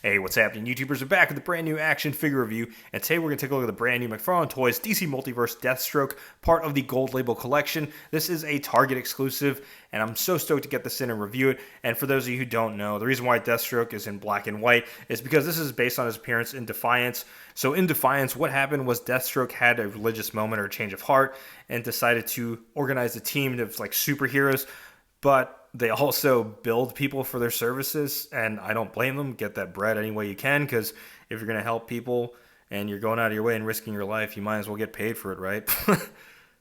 Hey, what's happening? YouTubers are back with a brand new action figure review, and today we're going to take a look at the brand new McFarlane Toys DC Multiverse Deathstroke, part of the Gold Label collection. This is a Target exclusive, and I'm so stoked to get this in and review it. And for those of you who don't know, the reason why Deathstroke is in black and white is because this is based on his appearance in Defiance. So in Defiance, what happened was Deathstroke had a religious moment or a change of heart and decided to organize a team of like superheroes, but they also build people for their services, and I don't blame them. Get that bread any way you can, because if you're going to help people and you're going out of your way and risking your life, you might as well get paid for it, right?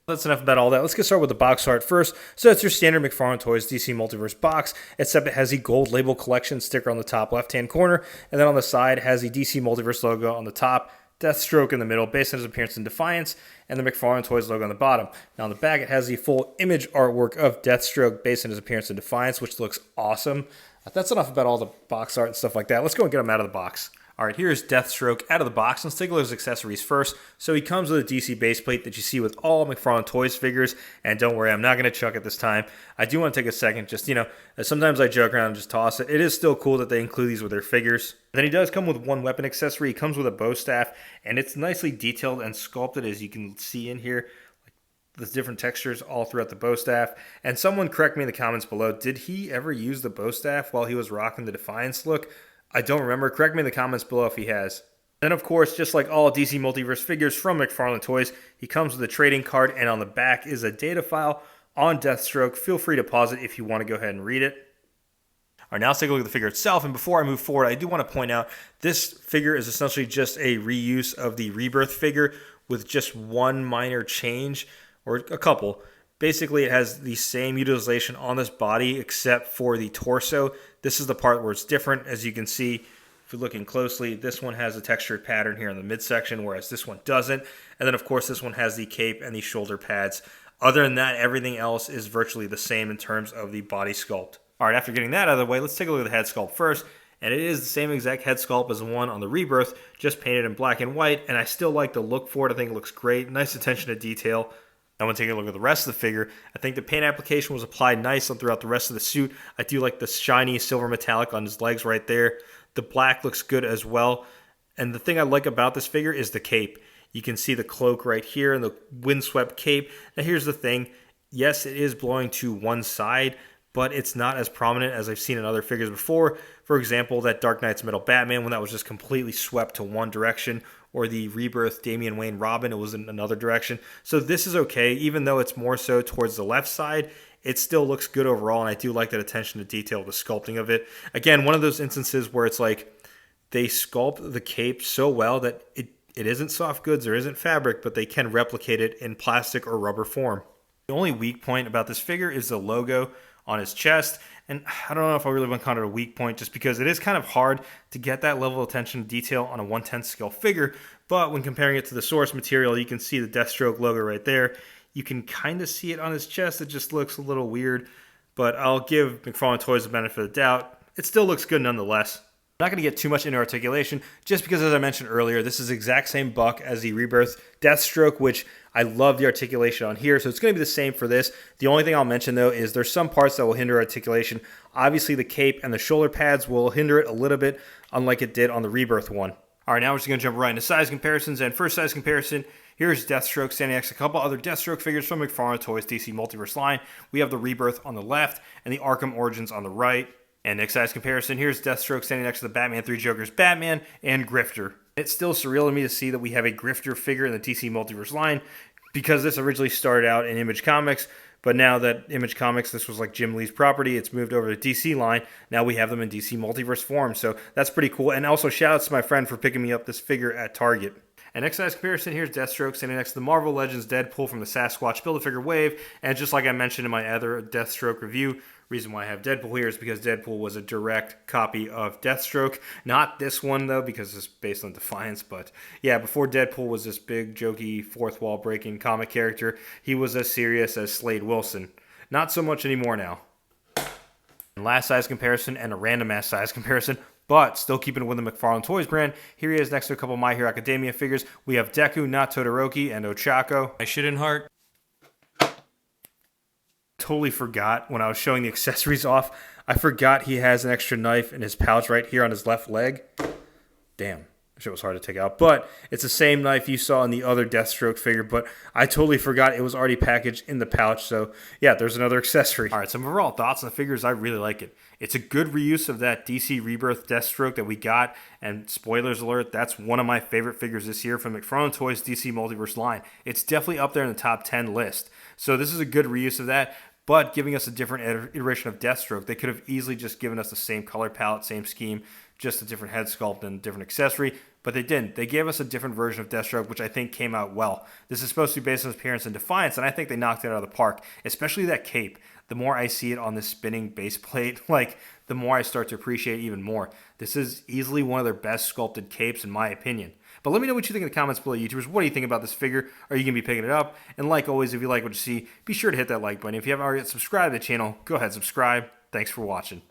That's enough about all that. Let's get started with the box art first. So it's your standard McFarlane Toys DC Multiverse box, except it has the Gold Label collection sticker on the top left-hand corner, and then on the side has the DC Multiverse logo on the top, Deathstroke in the middle, based on his appearance in Defiance, and the McFarlane Toys logo on the bottom. Now on the back, it has the full image artwork of Deathstroke based on his appearance in Defiance, which looks awesome. That's enough about all the box art and stuff like that. Let's go and get him out of the box. All right, here's Deathstroke out of the box. Let's take a look at his accessories first. So he comes with a DC base plate that you see with all McFarlane Toys figures. And don't worry, I'm not going to chuck it this time. I do want to take a second, just, sometimes I joke around and just toss it. It is still cool that they include these with their figures. Then he does come with one weapon accessory. He comes with a bow staff, and it's nicely detailed and sculpted, as you can see in here. There's different textures all throughout the bow staff. And someone correct me in the comments below, did he ever use the bow staff while he was rocking the Defiance look? I don't remember. Correct me in the comments below if he has. Then, of course, just like all DC Multiverse figures from McFarlane Toys, he comes with a trading card, and on the back is a data file on Deathstroke. Feel free to pause it if you want to go ahead and read it. All right, now let's take a look at the figure itself. And before I move forward, I do want to point out this figure is essentially just a reuse of the Rebirth figure with just one minor change, or a couple. Basically, it has the same utilization on this body except for the torso. This is the part where it's different. As you can see, if you're looking closely, this one has a textured pattern here in the midsection, whereas this one doesn't. And then, of course, this one has the cape and the shoulder pads. Other than that, everything else is virtually the same in terms of the body sculpt. All right, after getting that out of the way, let's take a look at the head sculpt first. And it is the same exact head sculpt as the one on the Rebirth, just painted in black and white. And I still like the look for it. I think it looks great. Nice attention to detail. Now, when taking a look at the rest of the figure, I think the paint application was applied nicely throughout the rest of the suit. I do like the shiny silver metallic on his legs right there. The black looks good as well. And the thing I like about this figure is the cape. You can see the cloak right here and the windswept cape. Now, here's the thing. Yes, it is blowing to one side, but it's not as prominent as I've seen in other figures before. For example, that Dark Knight's Metal Batman, when that was just completely swept to one direction, or the Rebirth Damian Wayne Robin, it was in another direction. So this is okay, even though it's more so towards the left side, it still looks good overall, and I do like that attention to detail, the sculpting of it. Again, one of those instances where it's like they sculpt the cape so well that it isn't soft goods or isn't fabric, but they can replicate it in plastic or rubber form. The only weak point about this figure is the logo on his chest, and I don't know if I really want to call it a weak point, just because it is kind of hard to get that level of attention to detail on a 1/10 scale figure, but when comparing it to the source material, you can see the Deathstroke logo right there. You can kind of see it on his chest. It just looks a little weird, but I'll give McFarlane Toys the benefit of the doubt. It still looks good nonetheless. I'm not going to get too much into articulation, just because, as I mentioned earlier, this is the exact same buck as the Rebirth Deathstroke, which I love the articulation on here, so it's going to be the same for this. The only thing I'll mention, though, is there's some parts that will hinder articulation. Obviously, the cape and the shoulder pads will hinder it a little bit, unlike it did on the Rebirth one. All right, now we're just going to jump right into size comparisons, and first size comparison, here's Deathstroke standing next to a couple other Deathstroke figures from McFarlane Toys DC Multiverse line. We have the Rebirth on the left and the Arkham Origins on the right. And next size comparison, here's Deathstroke standing next to the Batman 3 Jokers Batman and Grifter. It's still surreal to me to see that we have a Grifter figure in the DC Multiverse line, because this originally started out in Image Comics, but now that Image Comics, this was like Jim Lee's property, it's moved over to DC line. Now we have them in DC Multiverse form, so that's pretty cool. And also shout out to my friend for picking me up this figure at Target. And next size comparison, here's Deathstroke standing next to the Marvel Legends Deadpool from the Sasquatch Build-A-Figure wave. And just like I mentioned in my other Deathstroke review, reason why I have Deadpool here is because Deadpool was a direct copy of Deathstroke. Not this one, though, because it's based on Defiance. But yeah, before Deadpool was this big, jokey, fourth wall breaking comic character, he was as serious as Slade Wilson. Not so much anymore now. And last size comparison and a random ass size comparison, but still keeping it with the McFarlane Toys brand. Here he is next to a couple of My Hero Academia figures. We have Deku, not Todoroki, and Ochako. I shit in heart. Totally forgot when I was showing the accessories off. I forgot he has an extra knife in his pouch right here on his left leg. Damn. Shit was hard to take out. But it's the same knife you saw in the other Deathstroke figure, but I totally forgot it was already packaged in the pouch. So, yeah, there's another accessory. All right, some overall thoughts on the figures. I really like it. It's a good reuse of that DC Rebirth Deathstroke that we got. And spoilers alert, that's one of my favorite figures this year from McFarlane Toys DC Multiverse line. It's definitely up there in the top 10 list. So this is a good reuse of that, but giving us a different iteration of Deathstroke. They could have easily just given us the same color palette, same scheme, just a different head sculpt and different accessory, but they didn't. They gave us a different version of Deathstroke, which I think came out well. This is supposed to be based on his appearance in Defiance, and I think they knocked it out of the park, especially that cape. The more I see it on this spinning base plate, the more I start to appreciate it even more. This is easily one of their best sculpted capes, in my opinion. But let me know what you think in the comments below, YouTubers. What do you think about this figure? Are you going to be picking it up? And like always, if you like what you see, be sure to hit that like button. If you haven't already subscribed to the channel, go ahead and subscribe. Thanks for watching.